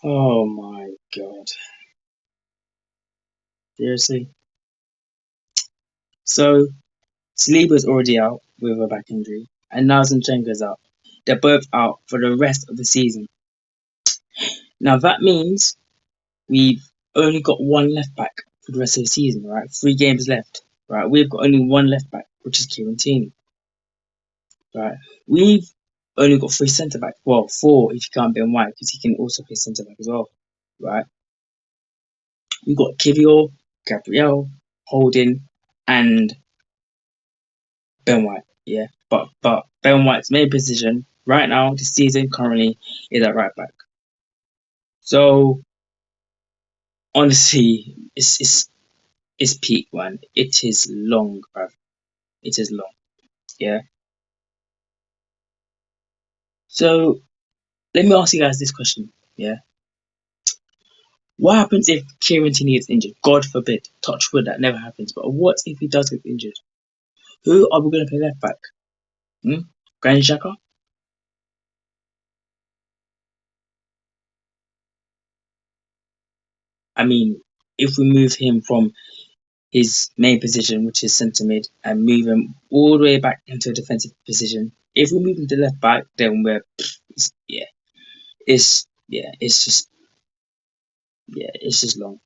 Oh my god. Seriously? So, Saliba's already out with a back injury, and now Zinchenko's out. They're both out for the rest of the season. Now, that means we've only got one left back for the rest of the season, right? 3 games left, right? We've got only one left back, which is Kieran Tierney, right? We've only got 3 centre backs. Well, 4 if you count Ben White, because he can also play centre back as well, right? We've got Kivior, Gabriel, Holding, and Ben White, yeah. But Ben White's main position right now this season currently is at right back. So honestly, it's peak one. It is long, bruv. It is long. Yeah. So let me ask you guys this question. Yeah. What happens if Kieran Tierney gets injured? God forbid. Touch wood, that never happens. But what if he does get injured? Who are we going to play left back? Hmm? Granit Xhaka? I mean, if we move him from his main position, which is centre mid, and move him all the way back into a defensive position. If we move him to left back, then it's just long.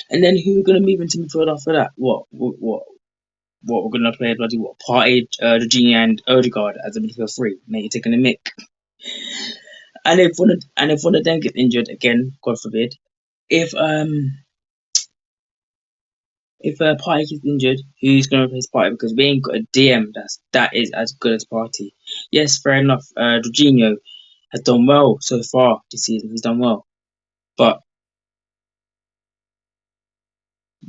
And then who are we gonna move into midfield after that? What we're gonna play bloody what? Partey, Jorginho, and Odegaard as a midfield three. Mate, you're taking a mick. And if one of them gets injured again, God forbid. If Partey gets injured, who's going to replace Partey? Because we ain't got a DM that is as good as Partey. Yes, fair enough. Jorginho has done well so far this season. He's done well, but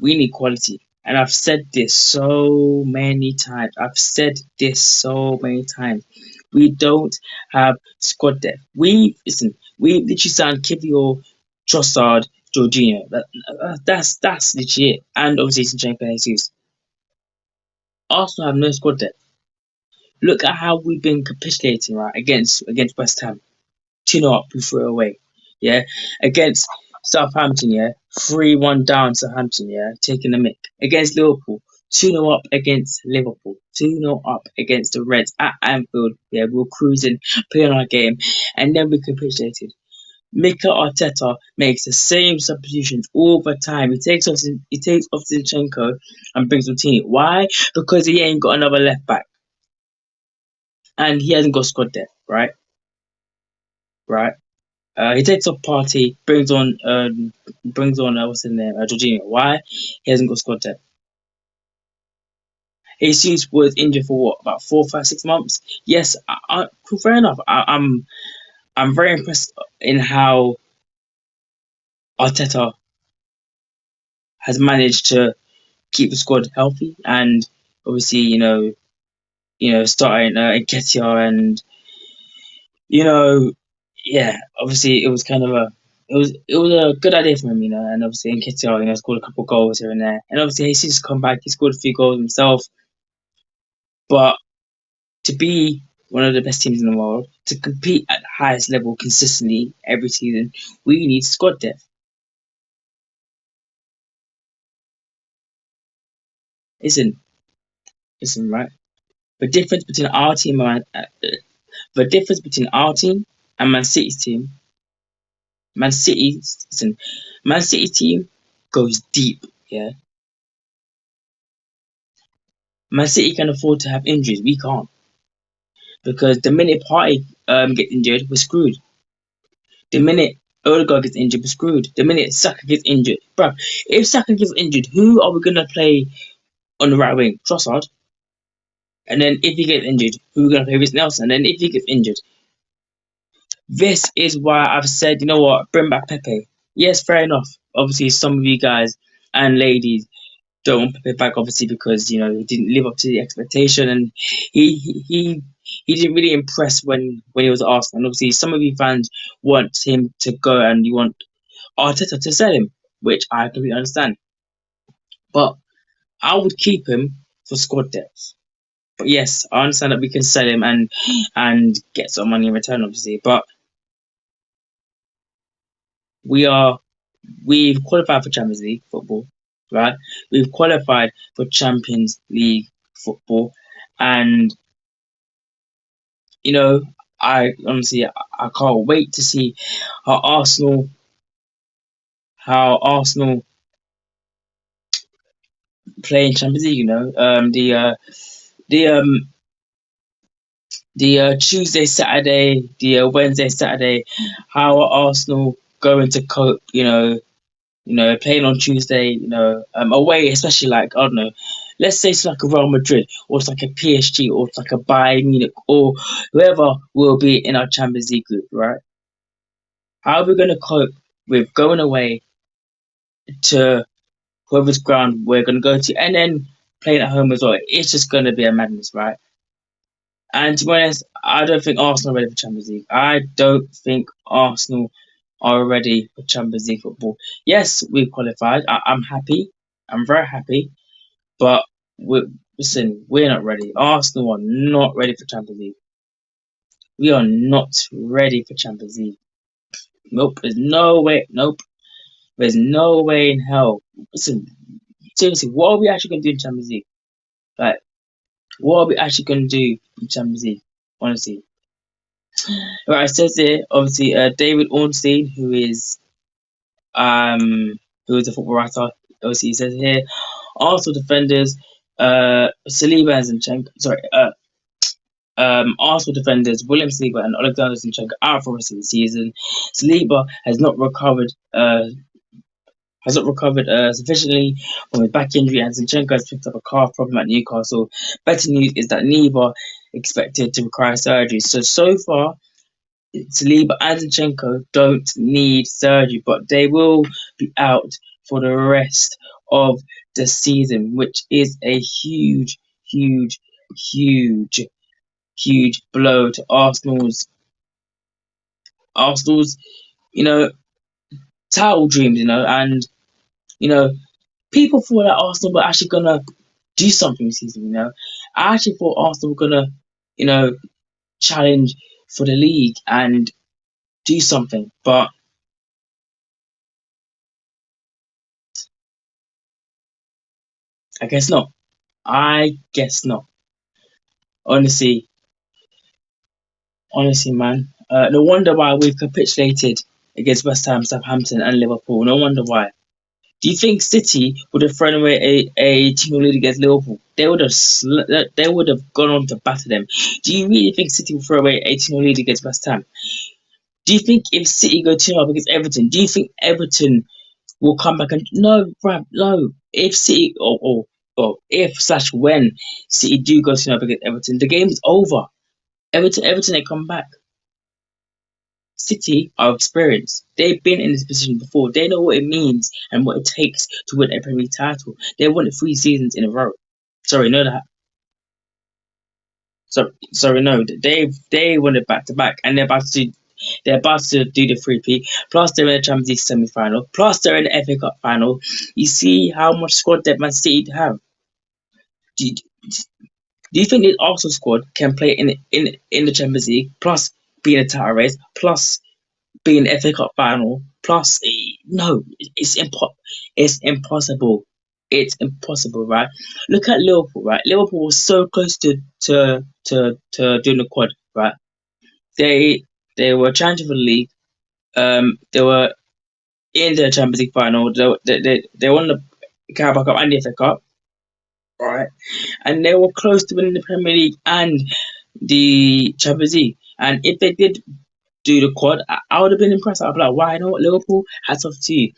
we need quality. And I've said this so many times. I've said this so many times. We don't have squad depth. We literally signed Kivior, Trossard, Jorginho. That's legit. And obviously Zinchenko and Jesus. Arsenal have no squad depth. Look at how we've been capitulating, right, against West Ham. 2-0 up, we threw it away. Yeah. Against Southampton, yeah. 3-1 down Southampton, yeah. Taking the mick. Against Liverpool. 2-0 up against Liverpool. 2-0 up against the Reds at Anfield. Yeah, we were cruising, playing our game, and then we capitulated. Mikel Arteta makes the same substitutions all the time. He takes off Zinchenko and brings on Tini. Why? Because he ain't got another left back and he hasn't got squad depth, right? Right. He takes off Party, brings on what's his name, Jorginho. Why? He hasn't got squad depth. Jesus was injured for what, about 4, 5, 6 months. Yes, fair enough. I'm very impressed in how Arteta has managed to keep the squad healthy, and obviously, starting Nketiah, and you know, yeah, obviously it was kind of it was a good idea for him, and obviously Nketiah, scored a couple of goals here and there, and obviously he's come back, he scored a few goals himself, but to be one of the best teams in the world, to compete at the highest level consistently every season, we need squad depth. Listen, listen, right? The difference between our team and the difference between our team and Man City's team, Man City, listen, Man City team goes deep, yeah. Man City can afford to have injuries. We can't, because the minute Partey gets injured, we're screwed. The minute Odegaard gets injured, we're screwed. The minute Saka gets injured, bro, if Saka gets injured, who are we gonna play on the right wing? Trossard. And then if he gets injured, who are we gonna play with Nelson? And then if he gets injured, this is why I've said, you know what, bring back Pepe. Yes, fair enough. Obviously, some of you guys and ladies don't want Pepe back, obviously, because he didn't live up to the expectation, and he didn't really impress when he was at Arsenal. And obviously, some of you fans want him to go, and you want Arteta to sell him, which I completely understand. But I would keep him for squad depth. But yes, I understand that we can sell him and get some money in return, obviously. But We are we've qualified for Champions League football, right? We've qualified for Champions League football, and you know, I honestly I can't wait to see how Arsenal how Arsenal play in Champions League. The Tuesday, Saturday, the Wednesday, Saturday. How are Arsenal going to cope? Playing on Tuesday, away, especially like, I don't know, let's say it's like a Real Madrid or it's like a PSG or it's like a Bayern Munich or whoever will be in our Champions League group, right? How are we going to cope with going away to whoever's ground we're going to go to and then playing at home as well? It's just going to be a madness, right? And to be honest, I don't think Arsenal are ready for Champions League. I don't think Arsenal are ready for Champions League football. Yes, we've qualified. I'm happy. I'm very happy. But listen, we're not ready. Arsenal are not ready for Champions League. We are not ready for Champions League. Nope. There's no way. Nope. There's no way in hell. Listen, seriously, what are we actually going to do in Champions League? Like, what are we actually going to do in Champions League? Honestly. Right, it says here, obviously, David Ornstein, who is a football writer, obviously, he says here, Arsenal defenders, Saliba and Zinchenko, sorry, Arsenal defenders William Saliba and Oleksandr Zinchenko out for the rest of the season. Saliba has not recovered sufficiently from his back injury, and Zinchenko has picked up a calf problem at Newcastle. Better news is that neither expected to require surgery. So far, Saliba and Zinchenko don't need surgery, but they will be out for the rest of the season, which is a huge, huge, huge, huge blow to Arsenal's, you know, title dreams, and you know, people thought that Arsenal were actually gonna do something this season, I actually thought Arsenal were gonna, you know, challenge for the league and do something, but I guess not. I guess not. Honestly, honestly, man. No wonder why we've capitulated against West Ham, Southampton, and Liverpool. No wonder why. Do you think City would have thrown away a 2 lead against Liverpool? They would have gone on to batter them. Do you really think City will throw away a 2 lead against West Ham? Do you think if City go 2 up against Everton, do you think Everton will come back and no, bruv, no. If City or if slash when City do go 2 up against Everton, the game's over. Everton ain't come back. City are experienced. They've been in this position before. They know what it means and what it takes to win a Premier League title. They won it 3 seasons in a row. Sorry, no that. Sorry, no. They won it back to back, and they're about to do the 3P. Plus, they're in the Champions League semi-final. Plus, they're in the FA Cup final. You see how much squad depth Man City have. Do you, do you think the Arsenal squad can play in the Champions League? Plus, be in a title race. Plus, be in the FA Cup final. Plus, no, it's impossible. It's impossible, right? Look at Liverpool, right? Liverpool was so close to doing the quad, right? They they were challenging for the league. They were in the Champions League final. They won the Carabao Cup and the FA Cup, right? And they were close to winning the Premier League and the Champions League. And if they did do the quad, I would have been impressed. I'd be like, why not Liverpool? Hats off to you.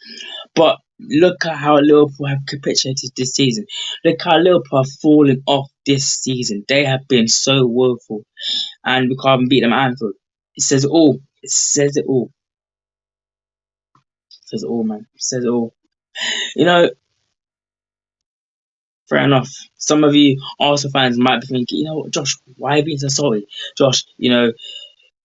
But look at how Liverpool have capitulated this season. Look how Liverpool have fallen off this season. They have been so woeful, and we can't even beat them at Anfield. It says it all. It says it all. It says it all, man. It says it all. You know, fair enough. Some of you Arsenal fans might be thinking, Josh, why are you being so salty? Josh, you're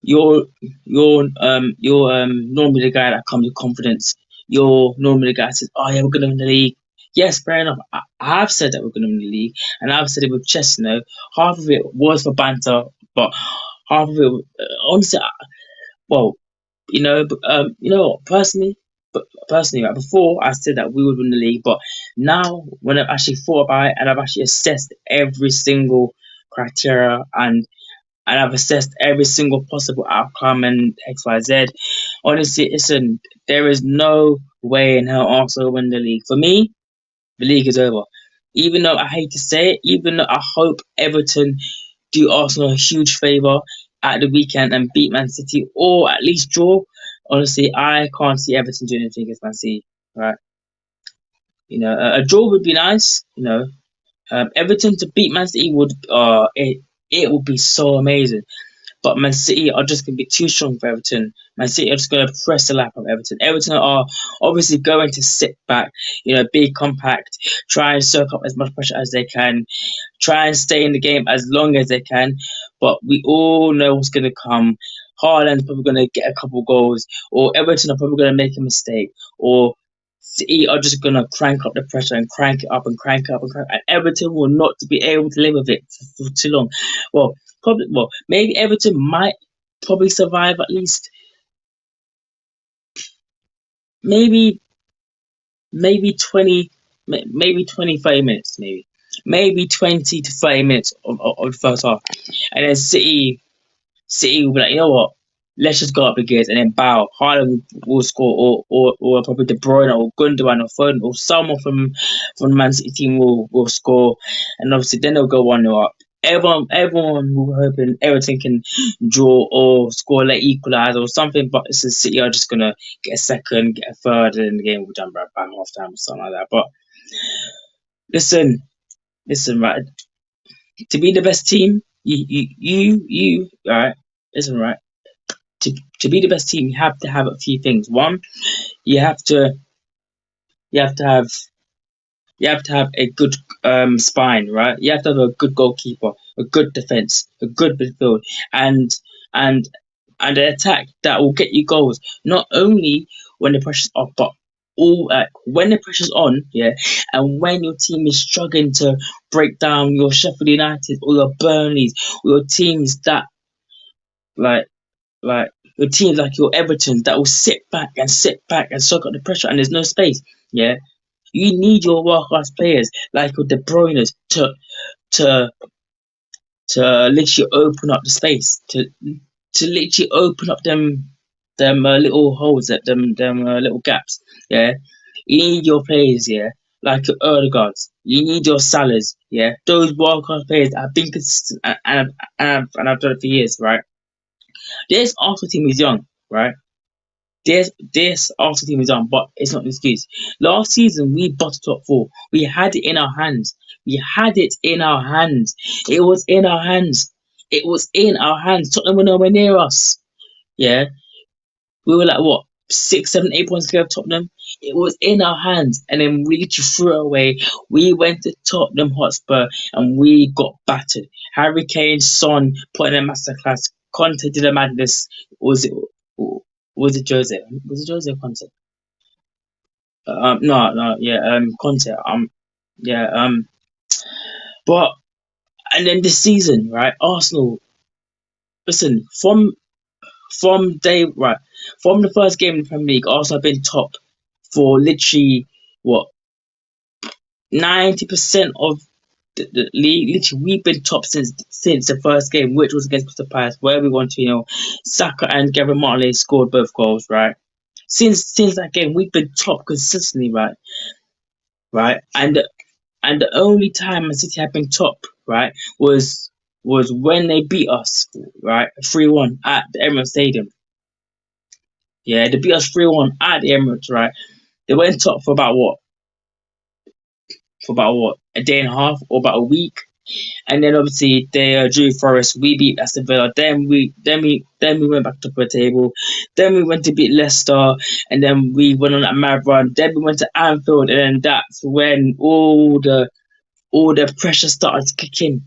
you're normally the guy that comes with confidence. You're normally the guy that says, "Oh yeah, we're gonna win the league." Yes, fair enough. I have said that we're gonna win the league, and I've said it with chest. Half of it was for banter, but half of it, honestly, well, personally. but personally, right, before I said that we would win the league, but now when I've actually thought about it and I've actually assessed every single criteria and I've assessed every single possible outcome and XYZ. Honestly, listen, there is no way in hell Arsenal win the league. For me, the league is over. Even though I hate to say it, even though I hope Everton do Arsenal a huge favour at the weekend and beat Man City or at least draw. Honestly, I can't see Everton doing anything against Man City. Right? A draw would be nice. Everton to beat Man City it would be so amazing. But Man City are just going to be too strong for Everton. Man City are just going to press the lap of Everton. Everton are obviously going to sit back, be compact, try and soak up as much pressure as they can, try and stay in the game as long as they can. But we all know what's going to come. Haaland's probably going to get a couple goals, or Everton are probably going to make a mistake, or City are just going to crank up the pressure and crank it up and crank it up and crank it. And Everton will not be able to live with it for too long. Well, maybe Everton might probably survive at least maybe maybe 20 maybe 25 minutes, maybe 20 to 30 minutes of the first half, and then City will be like, you know what? Let's just go up the gears and then bow. Haaland will score, or probably De Bruyne or Gundogan or Foden or someone from the Man City team will score, and obviously then they'll go 1-0 up. Everyone will hoping Everton can draw or score late equalize or something, but it's City are just gonna get a second, get a third, and the game will jump right back half time or something like that. But listen, right? To be the best team, right? Listen, right? To be the best team, you have to have a few things. One, you have to you have to have you have to have a good spine, right? You have to have a good goalkeeper, a good defense, a good midfield, and and and an attack that will get you goals. Not only when the pressure's off, but all when the pressure's on, yeah, and when your team is struggling to break down your Sheffield United or your Burnleys or your teams that like like your teams like your Everton that will sit back and soak up the pressure and there's no space. Yeah. You need your world class players like your De Bruyne's to literally open up the space, to literally open up them little holes, them little gaps. Yeah. You need your players, yeah, like your Erdegaards. You need your Salahs, yeah. Those world class players that have been consistent and I've done it for years, right? This Arsenal team is young, right? This Arsenal team is young, but it's not an excuse. Last season, we bottled top four. We had it in our hands. We had it in our hands. It was in our hands. It was in our hands. Tottenham were nowhere near us. Yeah. We were like, what, 6, 7, 8 points ago of Tottenham? It was in our hands. And then we literally threw it away. We went to Tottenham Hotspur and we got battered. Harry Kane, Son put in a masterclass. Conte did a madness. Was it was it Jose? Was it Jose or Conte? No, yeah, Conte. Yeah, but and then this season, right? Arsenal. Listen, from day right from the first game in the Premier League, Arsenal have been top for literally what 90% of the league. Literally, we've been top since the first game, which was against Crystal Palace, where we won 2-0. Saka and Gavin Marley scored both goals, right? Since that game, we've been top consistently, right, and the only time Man City have been top, right, was when they beat us, right, 3-1 at the Emirates Stadium. Yeah, they beat us 3-1 at the Emirates, right? They went top for about what? A day and a half or about a week, and then obviously they drew Forest. We beat Aston Villa. Then we went back to the table. Then we went to beat Leicester, and then we went on that mad run. Then we went to Anfield, and then that's when all the pressure started to kick in.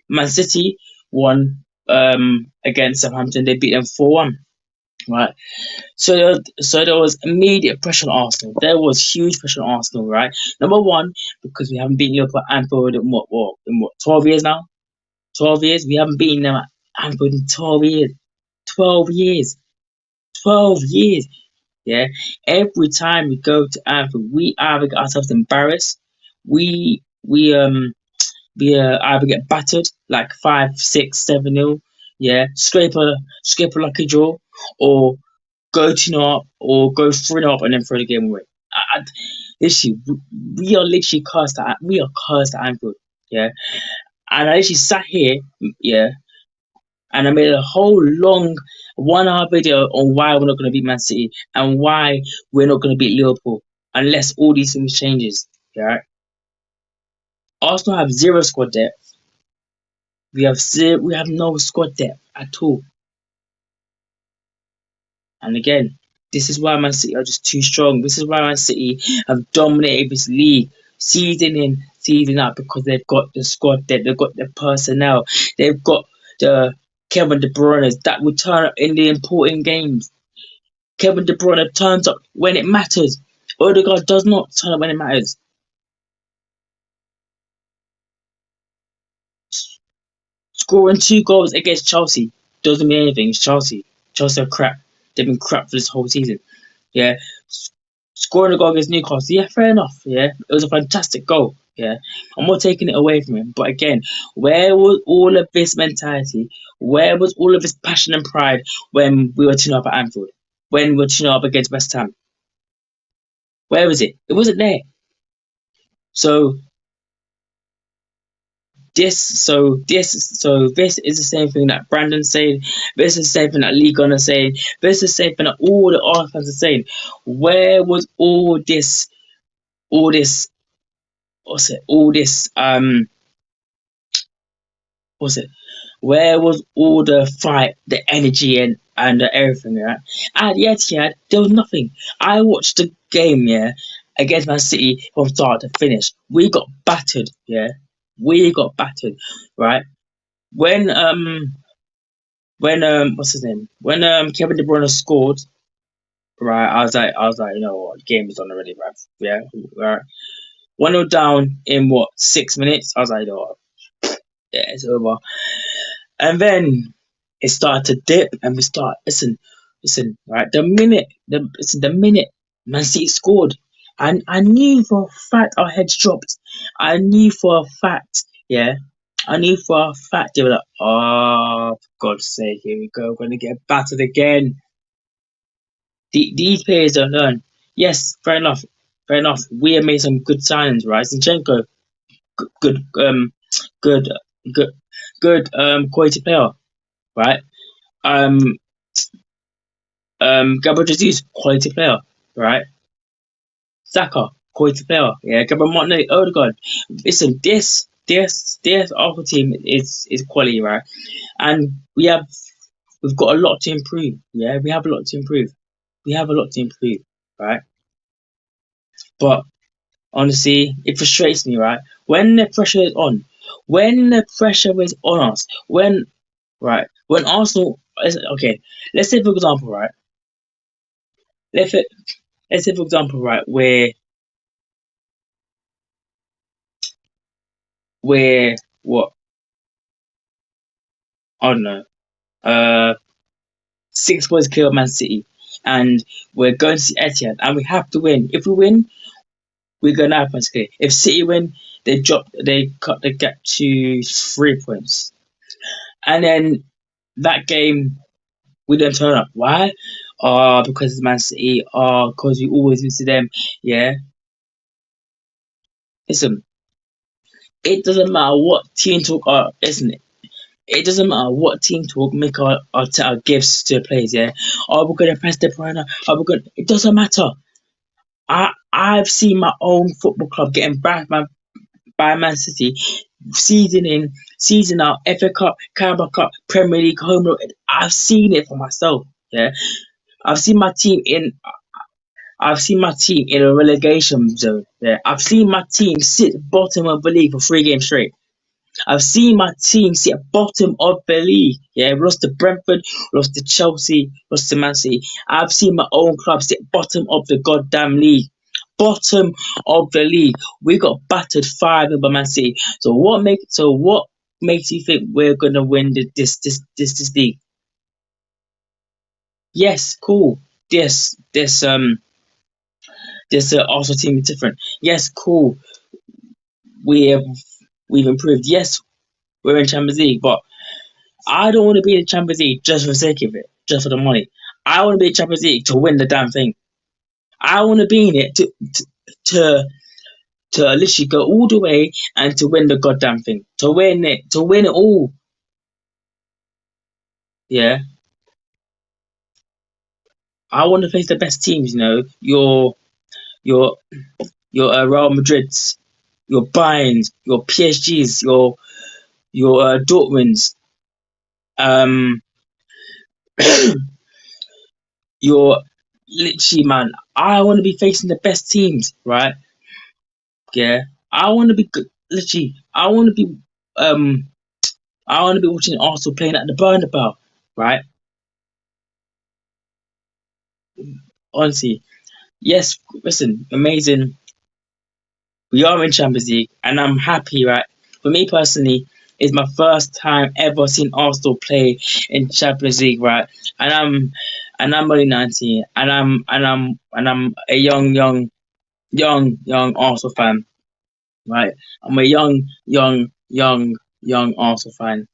Man City won against Southampton. They beat them 4-1. Right, so there was immediate pressure on Arsenal. There was huge pressure on Arsenal, right? Number one, because we haven't beaten Liverpool at Anfield in what 12 years now. 12 years we haven't beaten them at Anfield in 12 years. 12 years. 12 years. Yeah, every time we go to Anfield, we either get ourselves embarrassed, we we um either get battered like 5, 6, 7-0. Yeah, scrape a lucky draw, or go 2-0 up, or go 3-0 up and then throw the game away. Literally, we are literally cursed at Anfield. Yeah, and I literally sat here. Yeah, and I made a whole long 1 hour video on why we're not going to beat Man City and why we're not going to beat Liverpool unless all these things changes. Yeah, Arsenal have zero squad depth. We have no squad depth at all. And again, this is why Man City are just too strong. This is why Man City have dominated this league season in, season out, because they've got the squad depth, they've got the personnel, they've got the Kevin De Bruyne that will turn up in the important games. Kevin De Bruyne turns up when it matters. Odegaard does not turn up when it matters. Scoring 2 goals against Chelsea doesn't mean anything. It's Chelsea. Chelsea are crap. They've been crap for this whole season. Yeah. Scoring a goal against Newcastle, yeah, fair enough. Yeah. It was a fantastic goal. Yeah. I'm not taking it away from him. But again, where was all of this mentality? Where was all of this passion and pride when we were 2 up at Anfield? When we were 2 up against West Ham? Where was it? It wasn't there. So this is the same thing that Brandon's saying. This is the same thing that Lee Gunn is saying. This is the same thing that all the Arsenal fans are saying. Where was all this what's it all this what's it where was all the fight, the energy, and everything, right? At the Etihad, there was nothing. I watched the game, yeah, against Man City from start to finish. We got battered, yeah. We got battered, right? When what's his name? When Kevin De Bruyne scored, right? I was like, you know what, the game is on already, right? Yeah, right. 1-0 down in what, 6 minutes? I was like, you know what, yeah, it's over. And then it started to dip, and we start listen, right? The minute Man City scored, and I knew for a fact our heads dropped. I knew for a fact, yeah. I knew for a fact they were like, oh, for God's sake, here we go, we're gonna get battered again. These players don't learn. Yes, fair enough. Fair enough. We have made some good signings, right? Zinchenko, good, good, good, good, quality player, right? Um, Gabriel Jesus, quality player, right? Saka, quality player, yeah. Gabriel Martinelli, Odegaard. Listen, this Arsenal team is quality, right? And we've got a lot to improve. Yeah, we have a lot to improve. We have a lot to improve, right? But honestly, it frustrates me, right? When the pressure is on, when the pressure is on us, when Arsenal, okay, let's say for example, right? Let's say, let's say for example, right, where what, I don't know, 6 points clear of Man City, and we're going to Etihad, and we have to win. If we win, we're going to have points clear. If City win, they cut the gap to 3 points, and then that game we don't turn up. Why? Because it's Man City. Because we always lose to them. Yeah. Listen, it doesn't matter what team talk are, isn't it? It doesn't matter what team talk Mikel Arteta gives to the players. Yeah. Are we gonna press the Bruyne? Are we gonna? It doesn't matter. I've seen my own football club getting embarrassed by Man City season in, season out, FA Cup, Carabao Cup, Premier League, home road. I've seen it for myself. Yeah. I've seen my team in I've seen my team in a relegation zone. Yeah. I've seen my team sit bottom of the league for 3 games straight. I've seen my team sit bottom of the league. Yeah, we lost to Brentford, lost to Chelsea, lost to Man City. I've seen my own club sit bottom of the goddamn league. Bottom of the league. We got battered 5 by Man City. So what makes you think we're gonna win this league? Yes, cool. this Arsenal team is different. Yes, cool. We have we've improved. Yes, we're in Champions League, but I don't want to be in the Champions League just for the sake of it, just for the money. I want to be in Champions League to win the damn thing. I want to be in it to to literally go all the way and to win the goddamn thing, to win it all. Yeah, I want to face the best teams. You know, your Real Madrids, your Bayerns, your PSGs, your Dortmunds, um, your literally man. I want to be facing the best teams, right? Yeah, I want to be literally. Um, I want to be watching Arsenal playing at the Bernabeu, right? Honestly, yes. Listen, amazing. We are in Champions League, and I'm happy, right? For me personally, it's my first time ever seeing Arsenal play in Champions League, right? And I'm only 19, and I'm a young Arsenal fan, right? I'm a young Arsenal fan,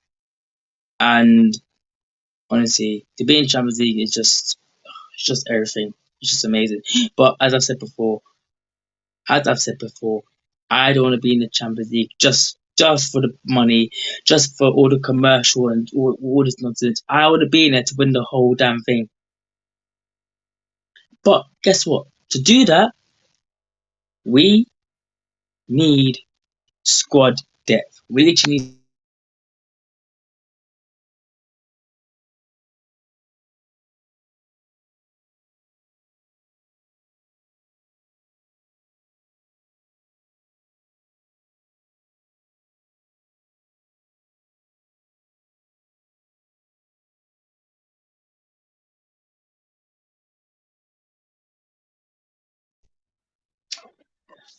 and honestly, to be in Champions League is just it's just everything. It's just amazing. But as I've said before, I don't want to be in the Champions League just for the money, just for all the commercial and all this nonsense. I want to be in there to win the whole damn thing. But guess what? To do that, we need squad depth. We literally need.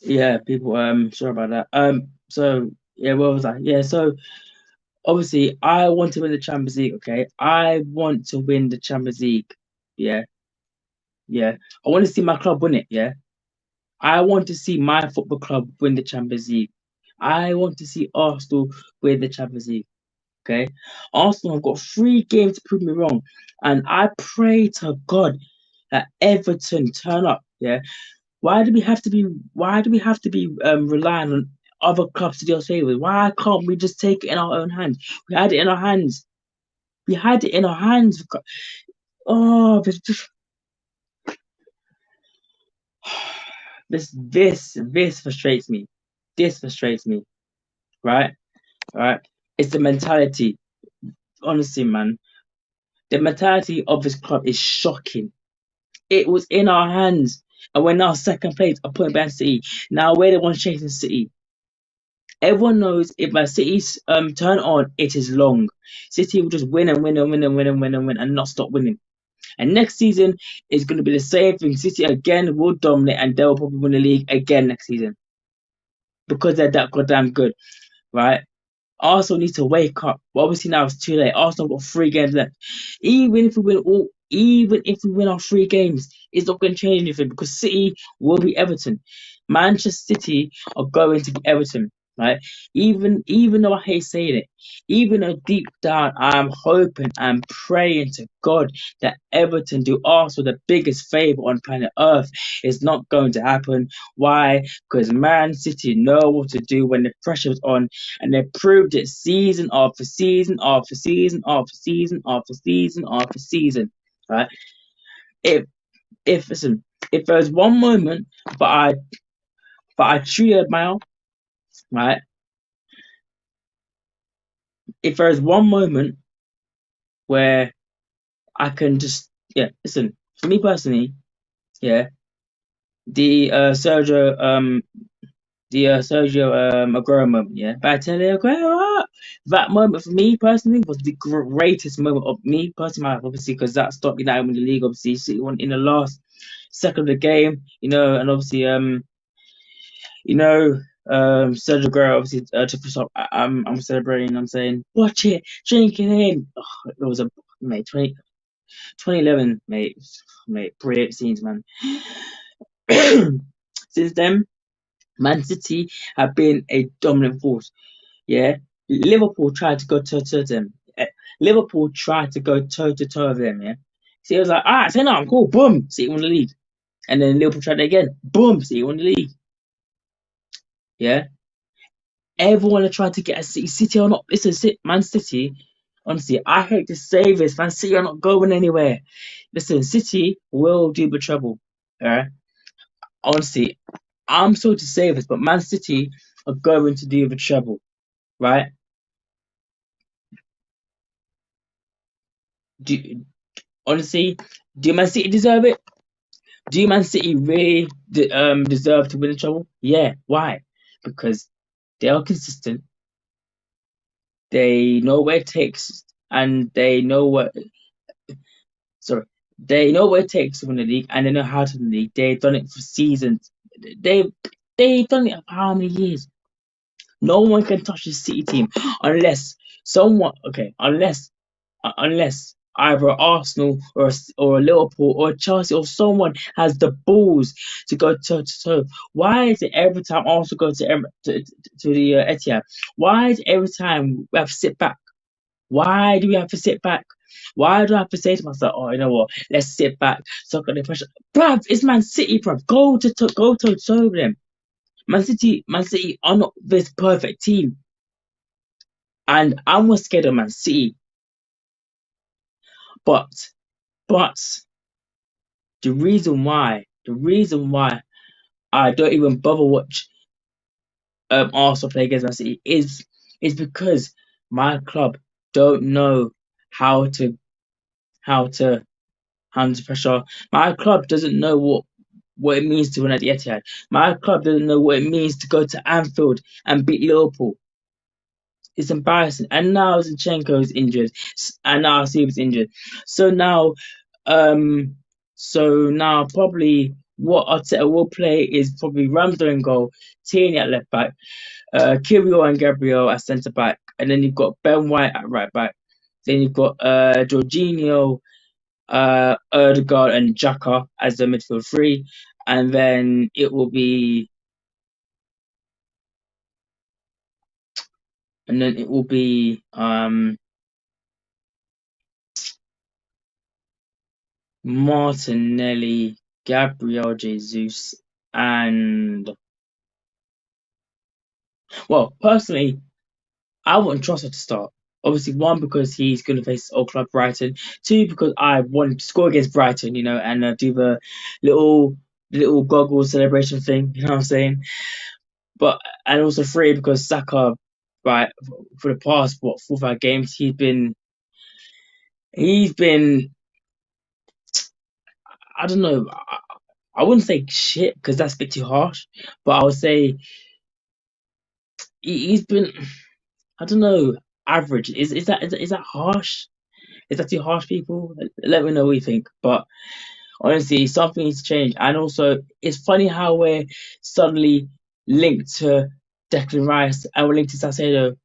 Yeah, people. Sorry about that. So yeah, what was I? Yeah, so obviously I want to win the Champions League. Okay, I want to win the Champions League. Yeah, yeah. I want to see my club win it. Yeah. I want to see my football club win the Champions League. I want to see Arsenal win the Champions League. Okay, Arsenal have got 3 games to prove me wrong, and I pray to God that Everton turn up. Yeah, why do we have to be? Why do we have to be relying on other clubs to do us favors? Why can't we just take it in our own hands? We had it in our hands. We had it in our hands. Oh, this frustrates me. This frustrates me. Right, right. It's the mentality. Honestly, man, the mentality of this club is shocking. It was in our hands, and we're now second place, a point behind City. Now we're the ones chasing City. Everyone knows if Man City's turn on, it is long. City will just win and win and win and win and win and win and not stop winning. And next season is going to be the same thing. City again will dominate and they'll probably win the league again next season because they're that goddamn good, right? Arsenal needs to wake up. But obviously now it's too late. Arsenal got 3 games left. Even if we win our 3 games, it's not going to change anything because City will be Everton. Manchester City are going to be Everton, right? Even though I hate saying it, even though deep down I'm hoping and praying to God that Everton do Arsenal the biggest favour on planet Earth. It's not going to happen. Why? Because Man City know what to do when the pressure's on, and they proved it season after season after season after season after season after season. Right? If listen, if there's one moment, but I truly admire, right? If there's one moment where I can just listen, for me personally, yeah, the Sergio Aguero moment, yeah, Balotelli Aguero. That moment for me personally was the greatest moment of me personally, my life, obviously, because that stopped United in the league. Obviously, City won in the last second of the game, and obviously, Sergio Aguero obviously took us up. I'm celebrating. I'm saying, watch it, drink it in. Oh, it was a mate, 20. 2011, mate, brilliant scenes, man. Since then, Man City have been a dominant force. Yeah, Liverpool tried to go toe to them. Liverpool tried to go toe to toe with them. Yeah, so it was like, ah, say no, I'm cool. Boom, City won the league, and then Liverpool tried it again. Boom, City won the league. Yeah, everyone are trying to get a City. City are not. Listen, Man City. Honestly, I hate to say this, Man City are not going anywhere. Listen, City will do the trouble. Alright, honestly, I'm sorry to say this, but Man City are going to do the trouble. Right? Do honestly, do Man City deserve it? Do Man City really deserve to win the trouble? Yeah. Why? Because they are consistent. They know where it takes, and they know what. Sorry, they know what it takes to win the league, and they know how to win the league. They've done it for seasons. They they've done it for how many years? No one can touch the City team unless someone. Okay, unless either Arsenal or Liverpool or Chelsea or someone has the balls to go toe to toe. Why is it every time Arsenal go to the Etihad? Why is it every time we have to sit back? Why do we have to sit back? Why do I have to say to myself, oh, you know what? Let's sit back, suck on the pressure, bruv. It's Man City, bruv. Go to toe with them. Man City are not this perfect team, and I'm more scared of Man City. But but the reason why I don't even bother watch Arsenal play against Man City is because my club don't know how to how to handle pressure. My club doesn't know what it means to win at the Etihad. My club doesn't know what it means to go to Anfield and beat Liverpool. It's embarrassing. And now Zinchenko is injured, and now Saliba's injured. So now, um, probably what Arteta will play is probably Ramsdale in goal, Tierney at left back, Kirill and Gabriel at centre back, and then you've got Ben White at right back. Then you've got Jorginho, Erdegaard, and Xhaka as the midfield three, and then it will be Martinelli, Gabriel Jesus, and well, personally, I want Trossard to start. Obviously, one because he's going to face old club Brighton. Two because I want to score against Brighton, and do the little little goggle celebration thing. You know what I'm saying? But and also three because Saka, right, for the past 4 or 5 games, he's been I don't know. I wouldn't say shit because that's a bit too harsh, but I would say he's been, I don't know, average. Is that harsh? Is that too harsh, people? Let me know what you think. But honestly, something needs to change. And also, it's funny how we're suddenly linked to Declan Rice and we're linked to Sassuolo.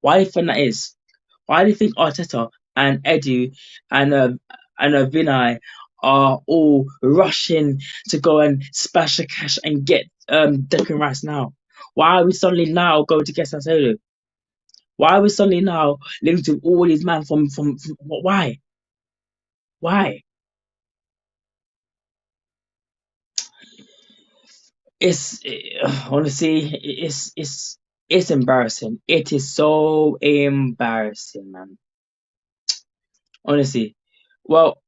Why do you think that is? Why do you think Arteta and Edu and Vinay are all rushing to go and splash the cash and get Declan Rice now? Why are we suddenly now going to get Sassuolo? Why are we suddenly now linked to all these men from why? Why? Honestly, it's embarrassing. It is so embarrassing, man. Honestly. Well,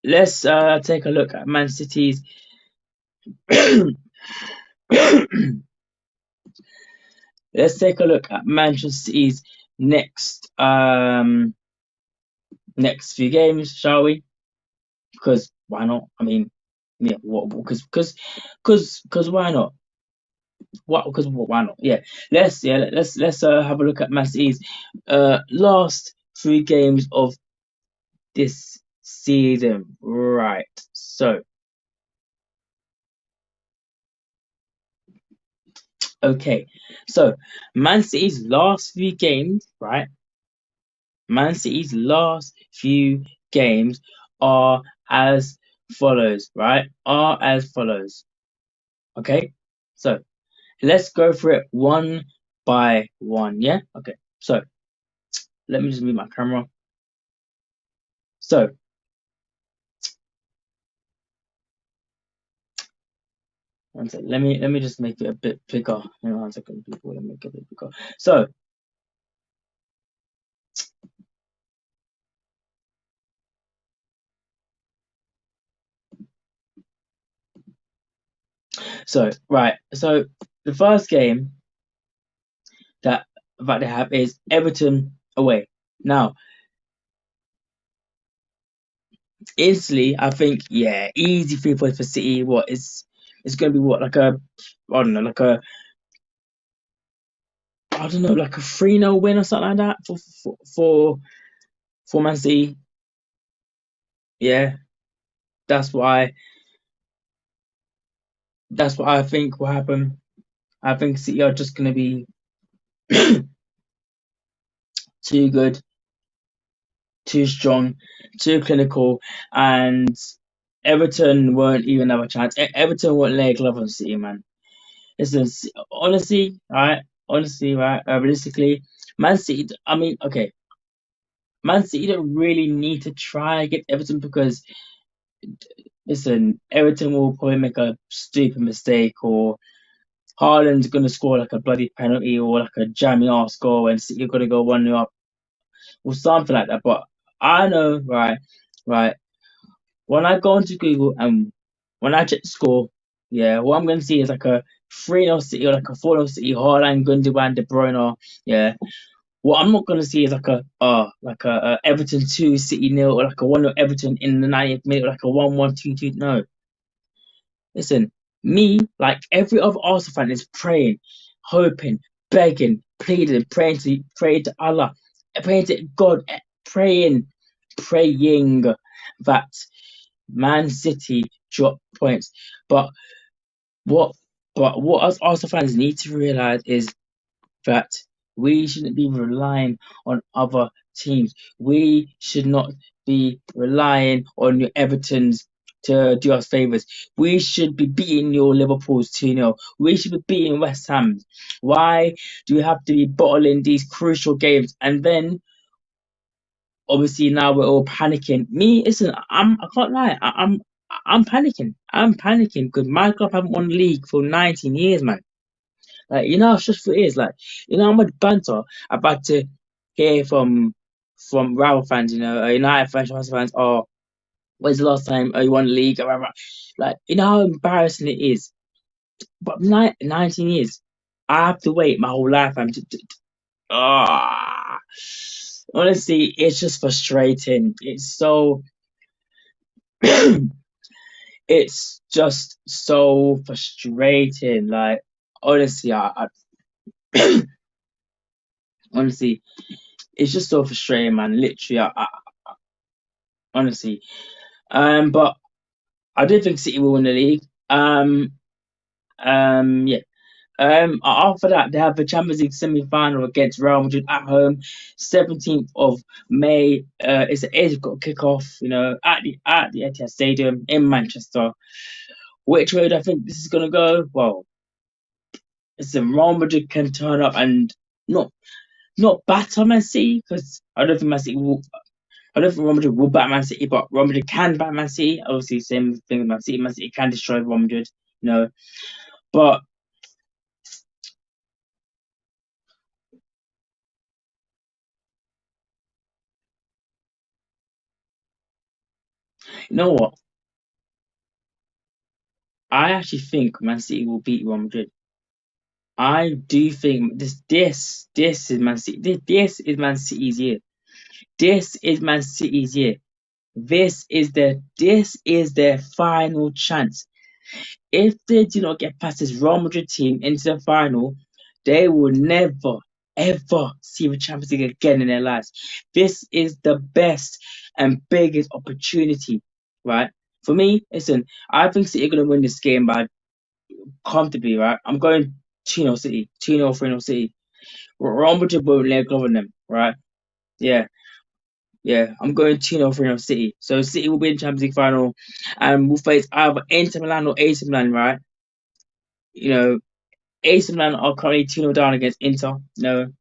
let's take a look at Man City's let's take a look at Manchester City's next next few games, shall we? Because why not? I mean, yeah, what? Because why not? What? Because why not? Let's have a look at Man City's last 3 games of this season. Right. So, okay. So, Man City's last few games, right? Man City's last few games are as follows, right? Are as follows. Okay, so let's go through it one by one. Yeah, okay. So let me just move my camera. So one second. Let me just make it a bit bigger. Hang on 1 second, people. Let me make it a bit bigger. So right. So the first game that they have is Everton away. Now, instantly, I think yeah, easy 3 points for City. What is it's going to be what like a I don't know like a I don't know like a 3-0 win or something like that for Man City. Yeah, that's why that's what I think will happen. I think City are just going to be too good, too strong, too clinical, and Everton won't even have a chance. Everton won't lay a glove on City, man. Listen, honestly, right? Honestly, right? Realistically, Man City. I mean, okay, Man City don't really need to try and get Everton because listen, Everton will probably make a stupid mistake or Haaland's gonna score like a bloody penalty or like a jammy ass goal and City are gonna go 1-0 up or something like that. But I know, right. When I go into Google and when I check the score, yeah, what I'm gonna see is like a 3-0 City or like a 4-0 City, Haaland, Gundogan, De Bruyne, yeah. What I'm not gonna see is like a Everton 2 City nil or like a 1-0 Everton in the 90th minute or like a 1-1 2-2. No. Listen, me, like every other Arsenal fan, is praying, hoping, begging, pleading, praying to Allah, praying to God, praying that Man City drop points. But what what us Arsenal fans need to realize is that we shouldn't be relying on other teams. We should not be relying on your Evertons to do us favours. We should be beating your Liverpool's 2-0. We should be beating West Ham. Why do we have to be bottling these crucial games? And then obviously now we're all panicking. Me, listen, I can't lie. I'm panicking. I'm panicking because my club haven't won the league for 19 years, man. Like, you know how stressful it is. Like, you know how much banter I'm about to hear from rival fans. You know, United fans, Arsenal fans. Oh, when's the last time you won the league? Blah, blah, blah. Like, you know how embarrassing it is. But 19 years, I have to wait my whole life. Ah, honestly, it's just frustrating. It's so, it's just so frustrating. Like, honestly, honestly, it's just so frustrating, man. Literally, honestly. But I do think City will win the league. Yeah. After that, they have the Champions League semi-final against Real Madrid at home, 17th of May. It's an 8 o'clock kickoff. You know, at the Etihad Stadium in Manchester. Which way do I think this is gonna go? Well, it's a Real Madrid can turn up and not not batter Man City because I don't think Man City will. I don't think Real Madrid will bat Man City, but Real Madrid can bat Man City. Obviously, same thing with Man City. Man City can destroy Real Madrid, you know. But you know what? I actually think Man City will beat Real Madrid. I do think this is Man City. This is Man City's year. This is Man City's year. This is their final chance. If they do not get past this Real Madrid team into the final, they will never, ever see the Champions League again in their lives. This is the best and biggest opportunity, right? For me, listen, I think City are going to win this game by comfortably, right? I'm going 2-0 City, 2-0, 3-0 City. Real Madrid won't lay a glove on them, right? Yeah. Yeah, I'm going 2-0 3-0 City. So City will be in the Champions League final and we'll face either Inter Milan or AC Milan, right? You know, AC Milan are currently 2-0 down against Inter. No.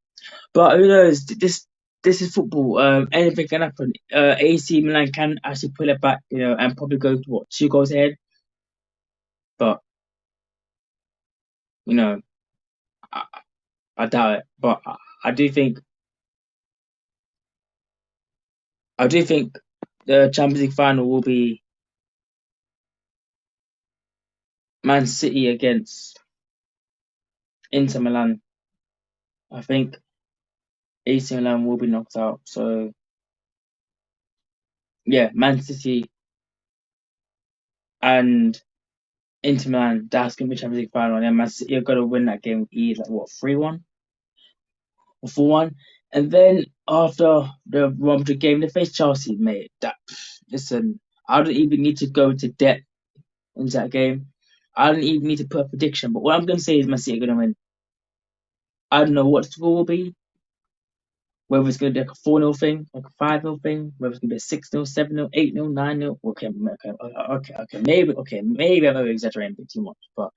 But who knows? This is football. Anything can happen. AC Milan can actually pull it back, and probably go to what, 2 goals ahead. But you know, I, I doubt it. But I do think I do think the Champions League final will be Man City against Inter Milan. I think AC Milan will be knocked out. So yeah, Man City and Inter Milan. That's gonna be Champions League final, and then Man City are gonna win that game either like what 3-1 or 4-1, and then after the Real Madrid game, they face Chelsea, mate. That listen, I don't even need to go into depth into that game. I don't even need to put a prediction, but what I'm gonna say is Man City are gonna win. I don't know what the score will be, whether it's going to be like a 4-0 thing, like a 5-0 thing, whether it's going to be a 6-0, 7-0, 8-0, 9-0. Maybe I'm over exaggerating a bit too much. But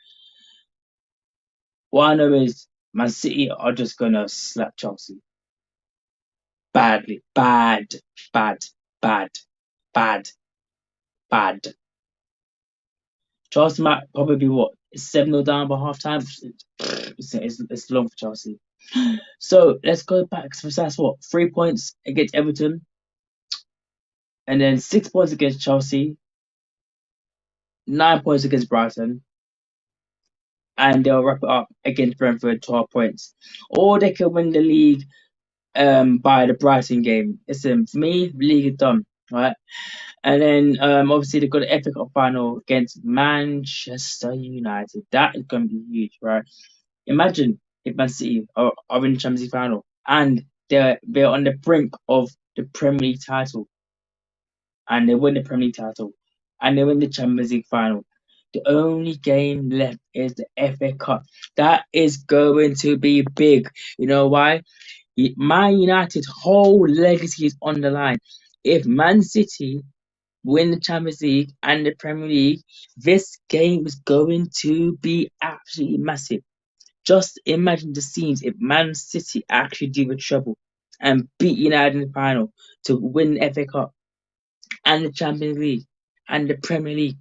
what I know is Man City are just going to slap Chelsea badly. Bad, bad, bad, bad, bad. Chelsea might probably be what? 7-0 down by half time. It's long for Chelsea. So let's go back. So that's what? 3 points against Everton, and then 6 points against Chelsea, 9 points against Brighton, and they'll wrap it up against Brentford, 12 points. Or they can win the league by the Brighton game. Listen, for me, the league is done, right? And then obviously they've got the FA Cup final against Manchester United. That is going to be huge, right? Imagine if Man City are in the Champions League final and they're on the brink of the Premier League title and they win the Premier League title and they win the Champions League final. The only game left is the FA Cup. That is going to be big. You know why? Man United's whole legacy is on the line. If Man City win the Champions League and the Premier League, this game is going to be absolutely massive. Just imagine the scenes if Man City actually do a treble and beat United in the final to win the FA Cup and the Champions League and the Premier League.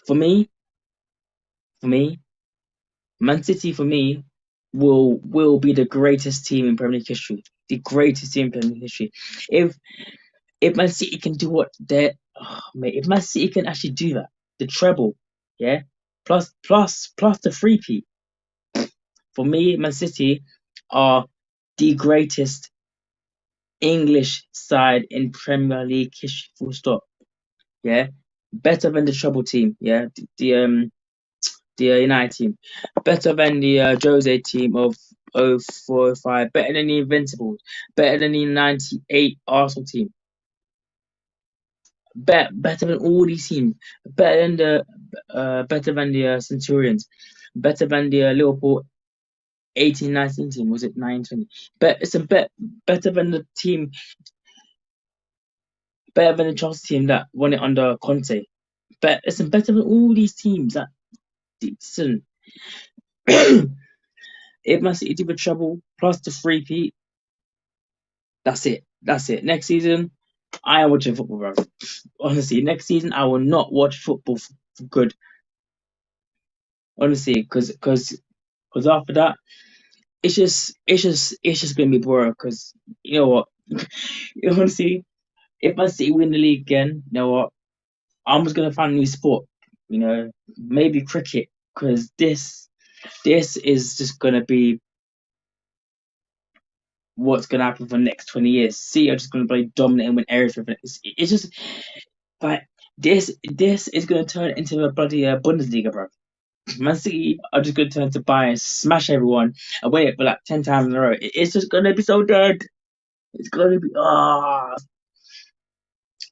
For me, for me, Man City for me will be the greatest team in Premier League history. The greatest team in Premier League history. If if Man City can do what they mate, if Man City can actually do that, the treble, yeah, plus the three-peat. For me, Man City are the greatest English side in Premier League history. Full stop. Yeah, better than the treble team. Yeah, the United team, better than the Jose team of 0405, better than the Invincibles, better than the 98 Arsenal team, better than all these teams, better than the Centurions, better than the Liverpool 1819 team, was it 920? But it's better than the team, better than the Chelsea team that won it under Conte. But it's better than all these teams that listen. If Man City do the treble plus the three-peat, that's it. That's it. Next season, I am watching football, bro. Honestly, next season I will not watch football for good. Honestly, because after that, it's just gonna be boring. Because you know what, honestly, if Man City win the league again, you know what, I'm just gonna find a new sport. Maybe cricket, because this is just gonna be what's gonna happen for the next 20 years. See, I'm just gonna play dominant and win everything. It's just like this is gonna turn into a bloody Bundesliga, bro. Man City are just gonna turn to Bayern, smash everyone, and win it for like 10 times in a row. It's just gonna be so dead. It's gonna be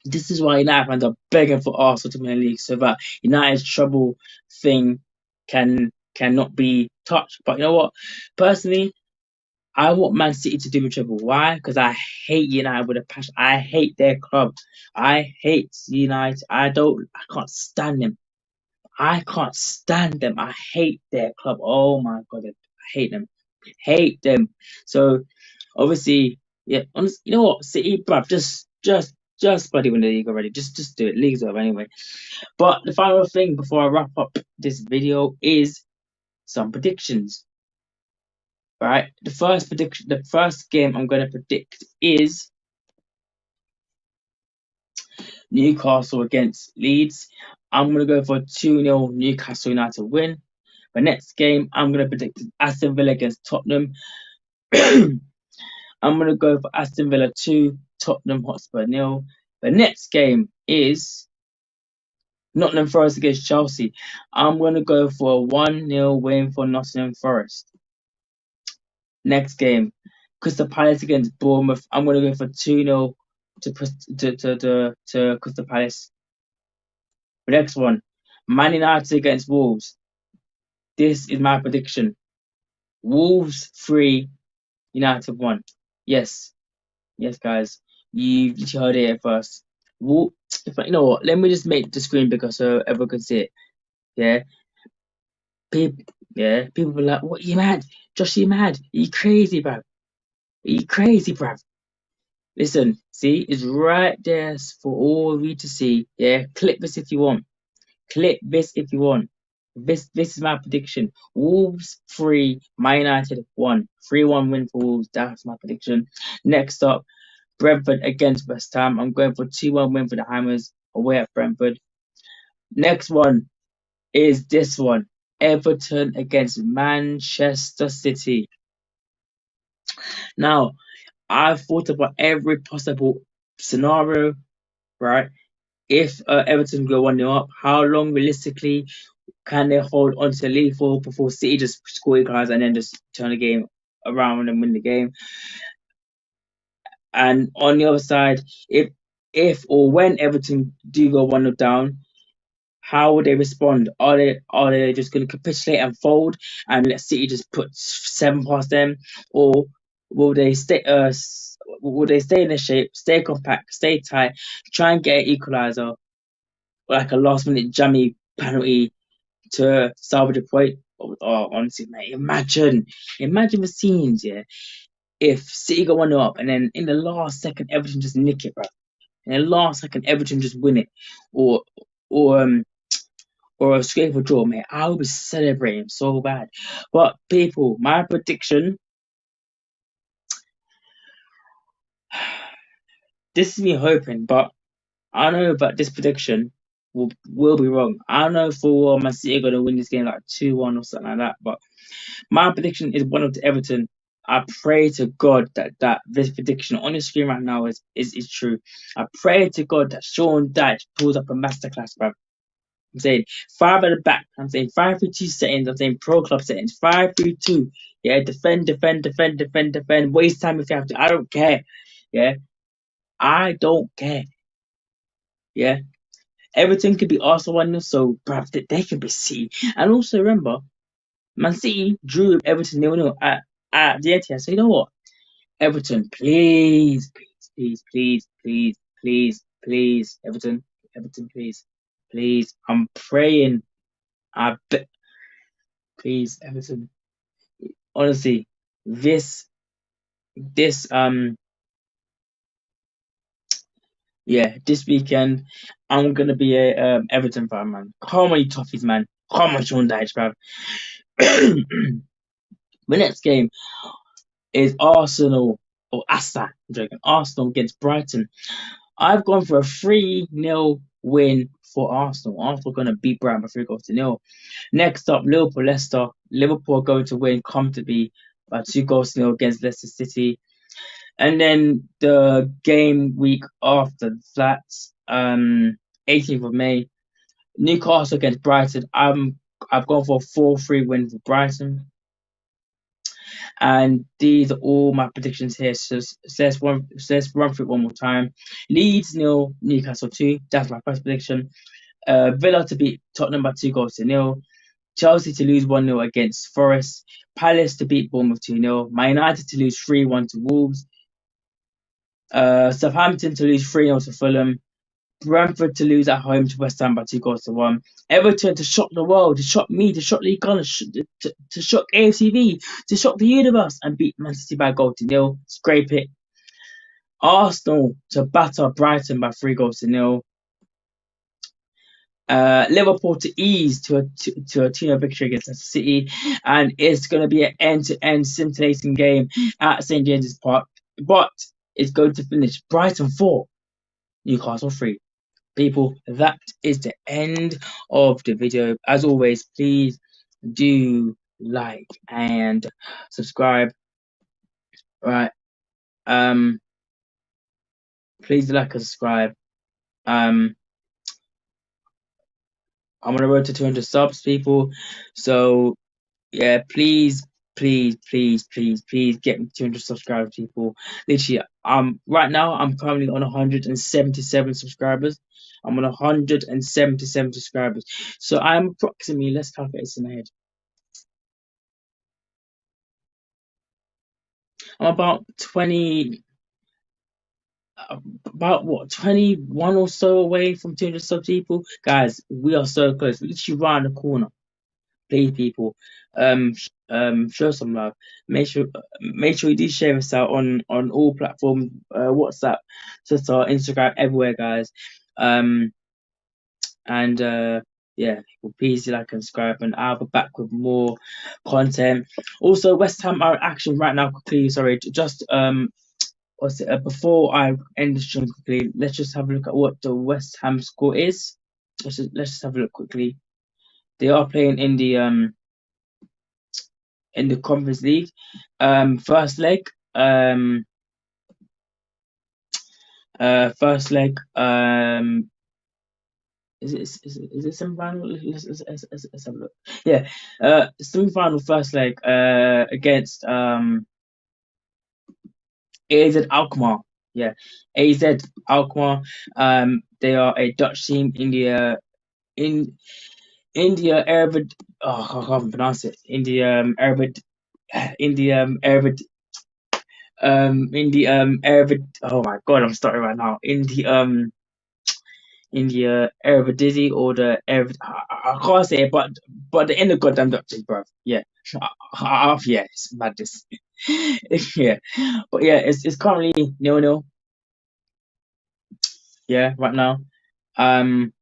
This is why United fans are begging for Arsenal to win the league so that United's trouble thing cannot be touched. But you know what? Personally, I want Man City to do me trouble. Why? Because I hate United with a passion. I hate their club. I hate United. I can't stand them. I can't stand them. I hate their club. Oh my god, I hate them. Hate them. So obviously, yeah. Honestly, you know what, City, bruv, just bloody win the league already. Just do it. League's over anyway. But the final thing before I wrap up this video is some predictions. Right, the first game I'm going to predict is Newcastle against Leeds. I'm going to go for 2-0 Newcastle United win. The next game, I'm going to predict Aston Villa against Tottenham. I'm going to go for Aston Villa 2, Tottenham Hotspur 0. The next game is Nottingham Forest against Chelsea. I'm going to go for a 1-0 win for Nottingham Forest. Next game, Crystal Palace against Bournemouth. I'm going to go for 2-0 to Crystal Palace. The next one, Man United against Wolves. This is my prediction. Wolves 3, United 1. Yes, guys. You heard it first. You know what? Let me just make the screen bigger so everyone can see it. Yeah. People were like, "What? You mad? Josh, you mad? Are you crazy, bruv? Are you crazy, bruv?" Listen, see, it's right there for all of you to see. Yeah, click this if you want. Click this if you want. This is my prediction. Wolves 3, Man United 1. 3-1 win for Wolves. That's my prediction. Next up, Brentford against West Ham. I'm going for 2-1 win for the Hammers away at Brentford. Next one is this one. Everton against Manchester City. Now, I've thought about every possible scenario, right? If Everton go 1-0 up, how long realistically can they hold on to the lead for before City just score equalize and then just turn the game around and win the game? And on the other side, if or when Everton do go 1-0 down, how would they respond? Are they just going to capitulate and fold and let City just put 7 past them, or will they stay? Will they stay in their shape, stay compact, stay tight, try and get an equalizer, like a last minute jammy penalty to salvage a point? Oh, honestly, mate, imagine the scenes, yeah. If City got 1-0 up and then in the last second Everton just nick it, bro. In the last second Everton just win it, or or or a scrape or draw, mate, I would be celebrating so bad. But people, my prediction, this is me hoping, but I know that this prediction will be wrong. I know for Man City are gonna win this game like 2-1 or something like that, but my prediction is 1-0 to Everton. I pray to God that this prediction on the screen right now is true. I pray to God that Sean Dyche pulls up a masterclass, bro. I'm saying 5 at the back. I'm saying 5-3-2 settings. I'm saying pro club settings. 5-3-2. Yeah, defend. Waste time if you have to. I don't care. Yeah, I don't care. Yeah, everything could be Arsenal 1-0, so perhaps they can be City. And also remember, Man City drew Everton 0-0 at the Etihad. So you know what, Everton, please, Everton, please. I'm praying. I bet. Please, Everton. Honestly, this this weekend I'm gonna be a Everton fan, man. Come on, you toughies, man. Come on, Sean Dyche, bruv. The next game is Arsenal or Asa. I'm joking. Arsenal against Brighton. I've gone for a 3-0 win for Arsenal. Arsenal are gonna beat Brighton by 3-0. Next up, Liverpool, Leicester. Liverpool are going to win comfortably by 2-0 against Leicester City. And then the game week after that, 18th of May, Newcastle against Brighton. I've gone for a 4-3 win for Brighton. And these are all my predictions here. So let's run through it one more time. Leeds 0, Newcastle 2. That's my first prediction. Villa to beat Tottenham by 2-0. Chelsea to lose 1-0 against Forest. Palace to beat Bournemouth 2-0. Man United to lose 3-1 to Wolves. Southampton to lose 3-0 to Fulham. Brentford to lose at home to West Ham by 2-1. Everton to shock the world, to shock me, to shock League One, to shock AFCV, to shock the universe and beat Man City by 0-0. Scrape it. Arsenal to batter Brighton by 3-0. Liverpool to ease to a 2-0 victory against Leicester City, and it's going to be an end-to-end scintillating game at St James's Park. But it's going to finish Brighton 4, Newcastle 3. People, that is the end of the video. As always, please do like and subscribe. Right. Please like and subscribe. I'm on the road to 200 subs, people. So yeah, please get me 200 subscribers, people. Literally, right now I'm currently on 177 subscribers. I'm on 177 subscribers. So I'm approximately, let's calculate this in my head. I'm about 21 or so away from 200 sub people. Guys, we are so close. We're literally around the corner. Please, people, show some love. Make sure you do share us out on all platforms, WhatsApp, Twitter, Instagram, everywhere, guys. And yeah, people, please like and subscribe, and I'll be back with more content. Also, West Ham are in action right now. Quickly, sorry, just before I end the stream quickly, let's just have a look at what the West Ham score is. Let's just have a look quickly. They are playing in the Conference League. First leg. First leg. Is it semi-final? Let's have a look. Yeah. Semi-final first leg. Against AZ Alkmaar. Yeah. AZ Alkmaar. They are a Dutch team. India Arab. Oh, I can't pronounce it. Arab. Arab. Arab. Oh my God, I'm starting right now. India Arabidizzi or the Arab. I can't say it, but the end of goddamn doctors, bro. Yeah, yeah, it's madness. Yeah, but yeah, it's currently 0-0. Yeah, right now. Um,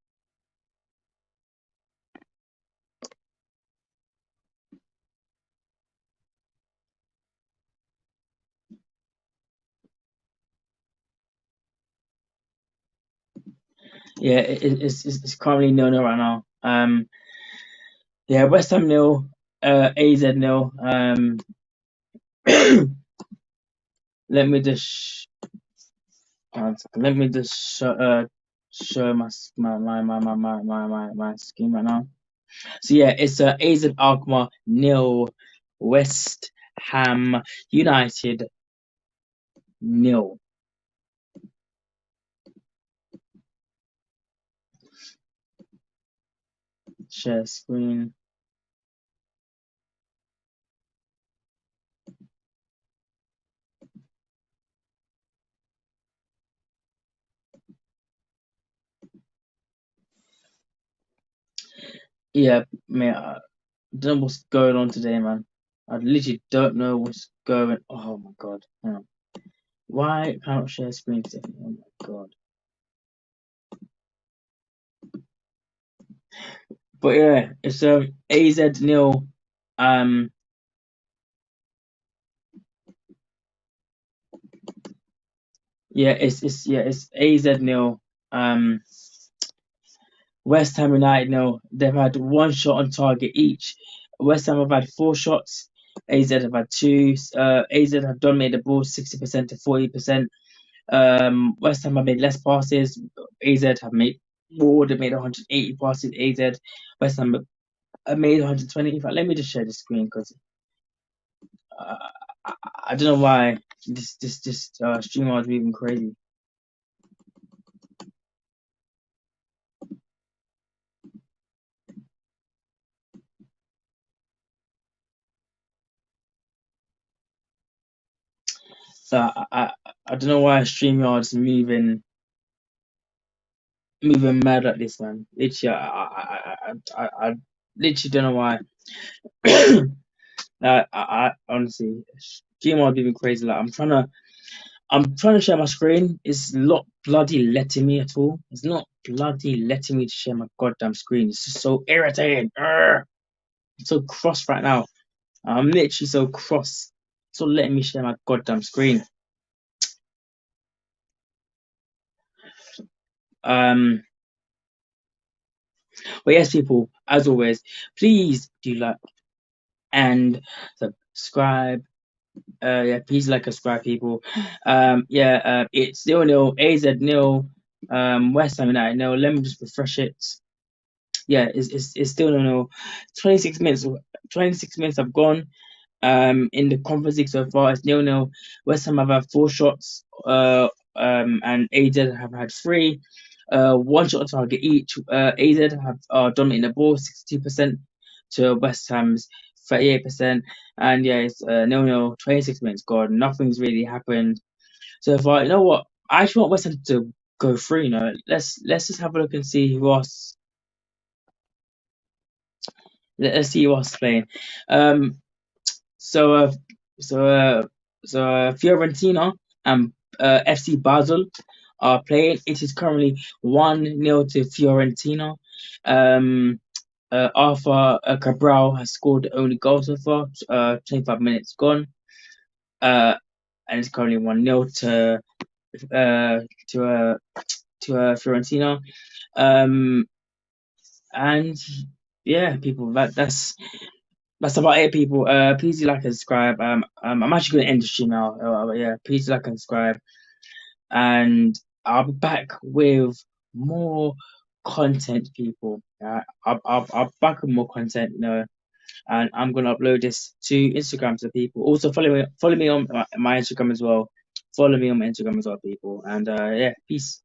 yeah, it's currently 0-0 right now. Yeah, West Ham 0, AZ 0. Let me just let me just show my screen right now. So yeah, it's AZ Alkmaar 0, West Ham United 0. Share screen. Yeah, man, I don't know what's going on today, man. I literally don't know what's going. Oh my God, hang on. Why can't I share screen today? Oh my God. But yeah, it's AZ 0. Yeah, it's AZ 0. West Ham United 0. They've had one shot on target each. West Ham have had 4 shots. AZ have had 2. AZ have dominated the ball 60% to 40%. West Ham have made less passes. AZ have made more. They made 180 passes. AZ. West Ham have made 120. In fact, let me just share the screen because uh, I don't know why this streamer is moving crazy. So I don't know why StreamYard's moving mad like this, man. Literally, I literally don't know why. I honestly, StreamYard's moving crazy. Like I'm trying to share my screen. It's not bloody letting me at all. It's not bloody letting me to share my goddamn screen. It's just so irritating. Urgh. I'm so cross right now. I'm literally so cross. It's not letting me share my goddamn screen. Um, but yes, people, as always, please do like and subscribe. Yeah, please like and subscribe, people. Yeah, it's 0-0, AZ nil, West Ham United nil. Let me just refresh it. Yeah, it's still 0-0. 26 minutes, 26 minutes have gone. In the Conference League so far, it's 0-0. West Ham have had 4 shots, and AZ have had 3. 1 shot on target each. AZ have dominating the ball 62% to West Ham's 38%. And yeah, it's 0-0, 26 minutes gone. Nothing's really happened so far. You know what? I actually want West Ham to go through. You know, let's just have a look and see who else. Let's see who else is playing. Um, So, uh, so, uh, Fiorentina and FC Basel are playing. It is currently 1-0 to Fiorentina. Um, Arthur Cabral has scored the only goal so far. 25 minutes gone. Uh, and it's currently 1-0 uh, to uh, to Fiorentina. Um, and yeah, people, that's about it, people. Please do like and subscribe. I'm actually going to end the stream now. But yeah, please do like and subscribe, and I'll be back with more content, people. I'll be back with more content, and I'm gonna upload this to Instagram to people. Also, follow me on my Instagram as well. Follow me on my Instagram as well, people. And yeah, peace.